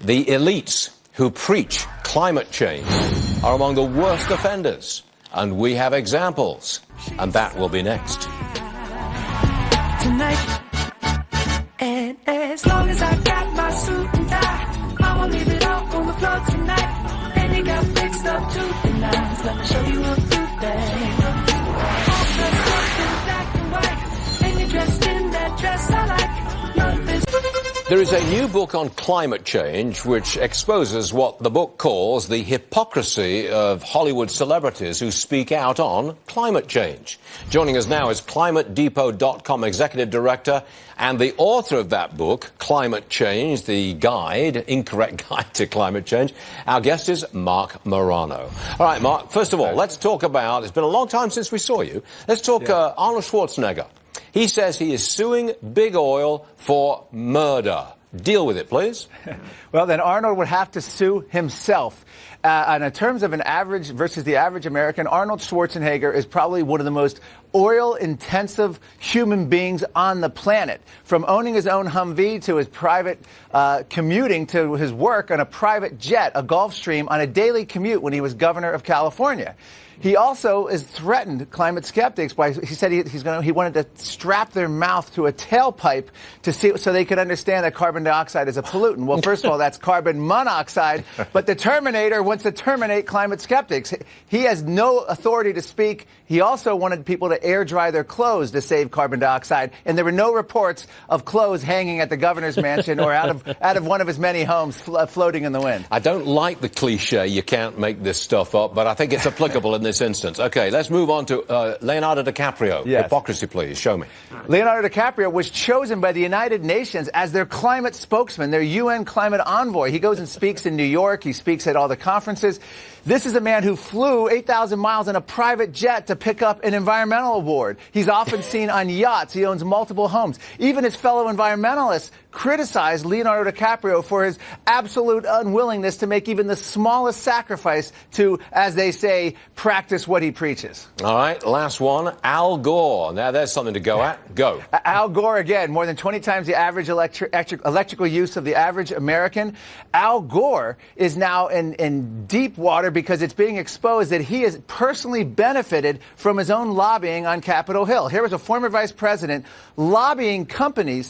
The elites who preach climate change are among the worst offenders, and we have examples, and that will be next. Tonight, and as long as I got my suit and tie, I won't leave it all on the floor tonight. And you got fixed up to the nines. Let me show you a few things. All dressed up in black and white, and you're dressed in that dress I like. Love is. There is a new book on climate change which exposes what the book calls the hypocrisy of Hollywood celebrities who speak out on climate change. Joining us now is ClimateDepot.com Executive Director and the author of that book, Climate Change, the guide, incorrect guide to climate change. Our guest is Marc Morano. All right, Marc, first of all, let's talk about, it's been a long time since we saw you. Let's talk Arnold Schwarzenegger. He says he is suing Big Oil for murder. Deal with it, please. Well, then Arnold would have to sue himself. And in terms of an average versus the average American, Arnold Schwarzenegger is probably one of the most oil-intensive human beings on the planet. From owning his own Humvee to his private commuting to his work on a private jet, a Gulfstream, on a daily commute when he was governor of California. He also has threatened climate skeptics by, he said he wanted to strap their mouth to a tailpipe to see, so they could understand that carbon dioxide is a pollutant. Well, first of all, that's carbon monoxide, but the Terminator wants to terminate climate skeptics. He has no authority to speak. He also wanted people to air dry their clothes to save carbon dioxide, and there were no reports of clothes hanging at the governor's mansion or out of one of his many homes floating in the wind. I don't like the cliche, you can't make this stuff up, but I think it's applicable in this instance. Okay, let's move on to Leonardo DiCaprio. Yes. Hypocrisy, please. Show me. Leonardo DiCaprio was chosen by the United Nations as their climate spokesman, their UN climate envoy. He goes and speaks in New York. He speaks at all the conferences. This is a man who flew 8,000 miles in a private jet to pick up an environmental award. He's often seen on yachts. He owns multiple homes. Even his fellow environmentalists criticize Leonardo DiCaprio for his absolute unwillingness to make even the smallest sacrifice to, as they say, practice what he preaches. All right, last one, Al Gore. Now, there's something to go at. Go. Al Gore, again, more than 20 times the average electrical use of the average American. Al Gore is now in deep water because it's being exposed that he has personally benefited from his own lobbying on Capitol Hill. Here was a former vice president lobbying Congress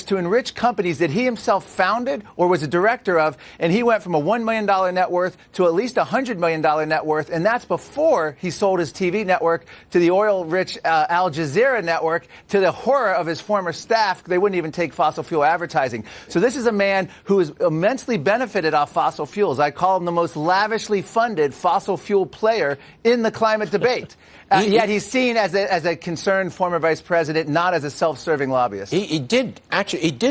to enrich companies that he himself founded or was a director of, and he went from a $1 million net worth to at least a $100 million net worth, and that's before he sold his TV network to the oil-rich Al Jazeera network, to the horror of his former staff. They wouldn't even take fossil fuel advertising. So this is a man who has immensely benefited off fossil fuels. I call him the most lavishly funded fossil fuel player in the climate debate. Yet he's seen as a concerned former vice president, not as a self-serving lobbyist. He did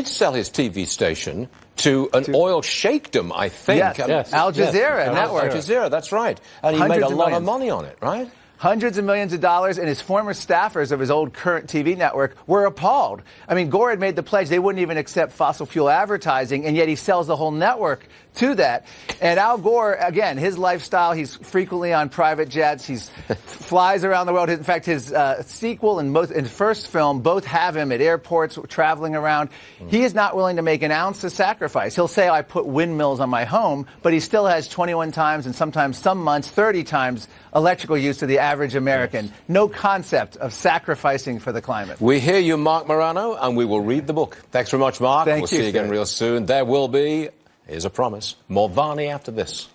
sell his TV station to an oil sheikdom, I think. Yes. Al Jazeera network. Al Jazeera, that's right. And he made a lot of money on it, right? Hundreds of millions of dollars, and his former staffers of his old current TV network were appalled. I mean, Gore had made the pledge they wouldn't even accept fossil fuel advertising, and yet he sells the whole network to that. And Al Gore, again, his lifestyle, he's frequently on private jets. He flies around the world. In fact, his sequel and his first film both have him at airports traveling around. He is not willing to make an ounce of sacrifice. He'll say, I put windmills on my home, but he still has 21 times and sometimes some months 30 times electrical use to the average American. No concept of sacrificing for the climate. We hear you, Marc Morano, and we will read the book. Thanks very much, Marc. Thank you. We'll see you again real soon. There will be, here's a promise, more Varney after this.